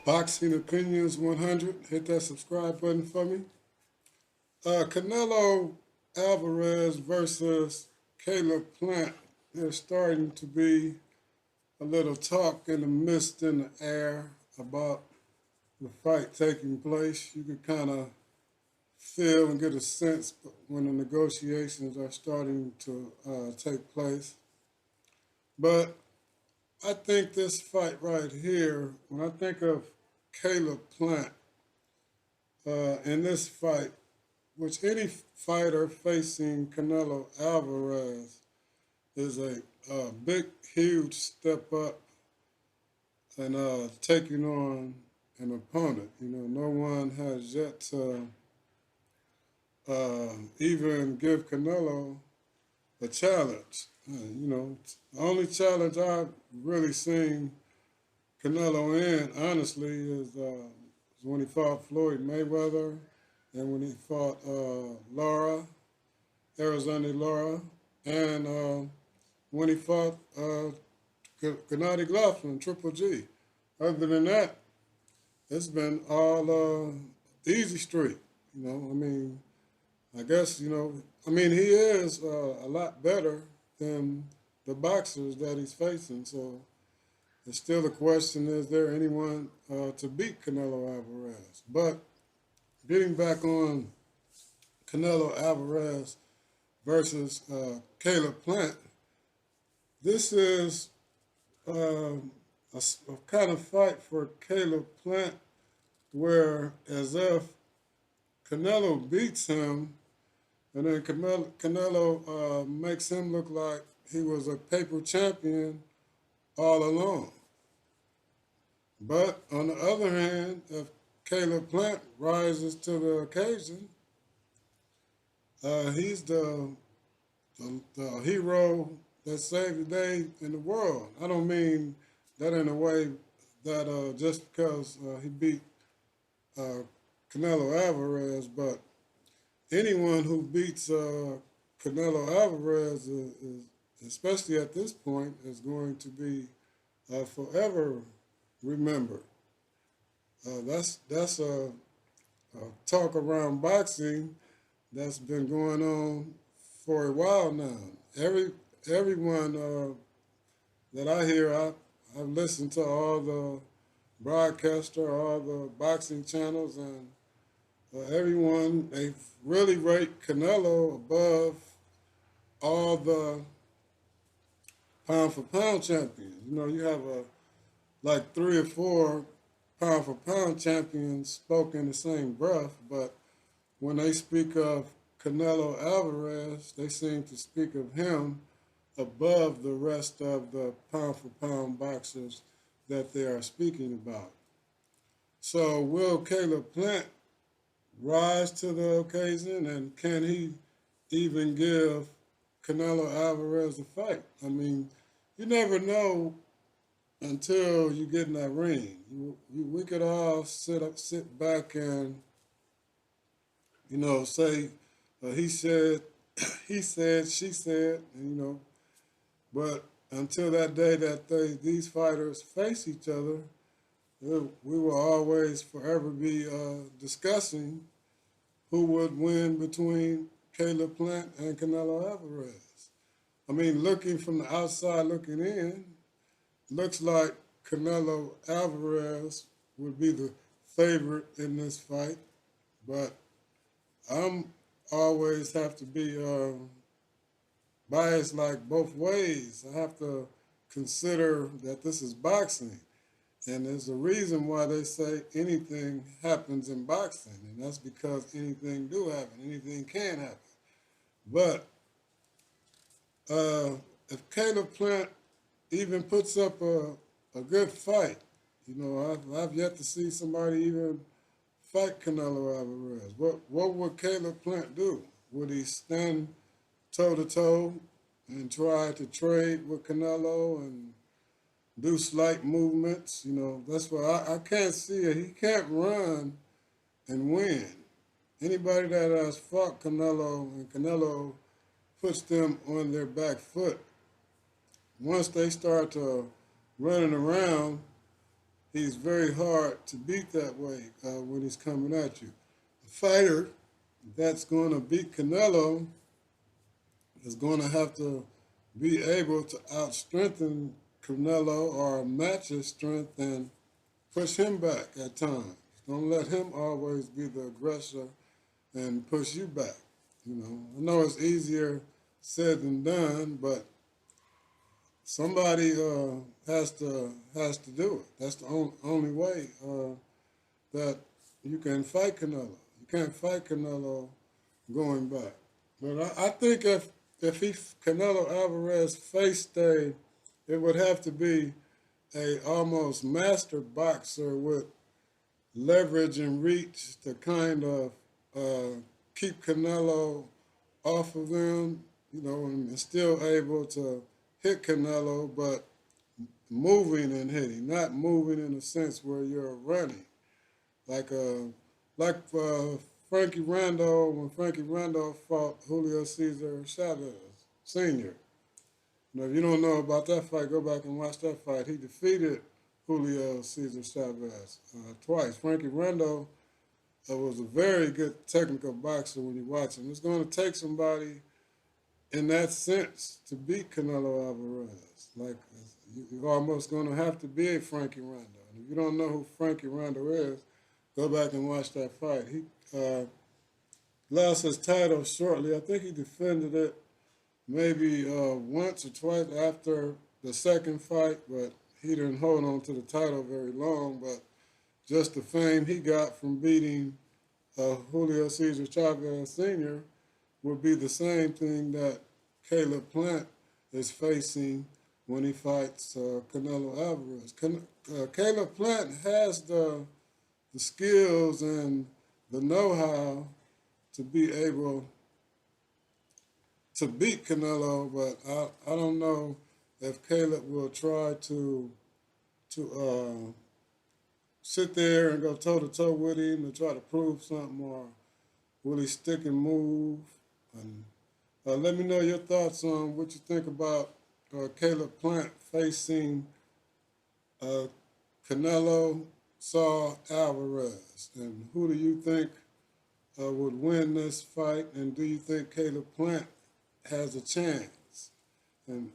Boxing Opinions 100. Hit that subscribe button for me. Canelo Alvarez versus Caleb Plant. There's starting to be a little talk in the mist in the air about the fight taking place. You could kind of feel and get a sense when the negotiations are starting to take place. But I think this fight right here, when I think of Caleb Plant in this fight, which any fighter facing Canelo Alvarez is a big, huge step up and taking on an opponent. You know, no one has yet to even give Canelo a challenge. The only challenge I've really seen Canelo in, honestly, is when he fought Floyd Mayweather and when he fought Arizona Lara, and when he fought Gennady Golovkin, Triple G. Other than that, it's been all easy street. I guess, he is a lot better than the boxers that he's facing. So it's still a question, is there anyone to beat Canelo Alvarez? But getting back on Canelo Alvarez versus Caleb Plant, this is a kind of fight for Caleb Plant where as if Canelo beats him and then Canelo makes him look like he was a paper champion all along. But on the other hand, if Caleb Plant rises to the occasion, he's the hero that saved the day in the world. I don't mean that in a way that just because he beat Canelo Alvarez, but anyone who beats Canelo Alvarez, is, especially at this point, is going to be forever remembered. That's a talk around boxing that's been going on for a while now. Everyone that I hear, I've listened to all the broadcaster, all the boxing channels, and everyone, they really rate Canelo above all the pound for pound champions. You have like 3 or 4 pound for pound champions spoke in the same breath, but when they speak of Canelo Alvarez, they seem to speak of him above the rest of the pound for pound boxers that they are speaking about. So will Caleb Plant rise to the occasion, and can he even give Canelo Alvarez a fight? You never know until you get in that ring. We could all sit back and, say, he said, he said, she said, but until that day that these fighters face each other, we will always forever be discussing who would win between Caleb Plant and Canelo Alvarez. Looking from the outside looking in, looks like Canelo Alvarez would be the favorite in this fight, but I'm always have to be biased like both ways. I have to consider that this is boxing. And there's a reason why they say anything happens in boxing, and that's because anything do happen, anything can happen. But if Caleb Plant even puts up a good fight, I've yet to see somebody even fight Canelo Alvarez. What would Caleb Plant do? Would he stand toe-to-toe and try to trade with Canelo and do slight movements? That's why I can't see it. He can't run and win. Anybody that has fought Canelo and Canelo puts them on their back foot, once they start to running around, he's very hard to beat that way when he's coming at you. The fighter that's going to beat Canelo is going to have to be able to outstrengthen Canelo or match his strength and push him back at times. Don't let him always be the aggressor and push you back. You know, I know it's easier said than done, but somebody has to do it. That's the only way that you can fight Canelo. You can't fight Canelo going back. But I think if Canelo Alvarez faced it would have to be a almost master boxer with leverage and reach to kind of keep Canelo off of him, you know, and still able to hit Canelo, but moving and hitting, not moving in a sense where you're running, like Frankie Randall when Frankie Randall fought Julio Cesar Chavez Sr. Now, if you don't know about that fight, go back and watch that fight. He defeated Julio Cesar Chavez twice. Frankie Randall was a very good technical boxer when you watch him. It's going to take somebody in that sense to beat Canelo Alvarez. Like, you're almost going to have to be a Frankie Randall. And if you don't know who Frankie Randall is, go back and watch that fight. He lost his title shortly. I think he defended it maybe once or twice after the second fight, but he didn't hold on to the title very long. But just the fame he got from beating Julio Cesar Chavez Sr. will be the same thing that Caleb Plant is facing when he fights Canelo Alvarez. Caleb Plant has the skills and the know-how to be able to beat Canelo, but I don't know if Caleb will try to sit there and go toe-to-toe with him and try to prove something, or will he stick and move? And let me know your thoughts on what you think about Caleb Plant facing Canelo Saul Alvarez. And who do you think would win this fight? And do you think Caleb Plant has a chance? And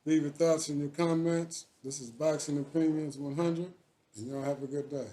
leave your thoughts in your comments. This is Boxing Opinions 100, and y'all have a good day.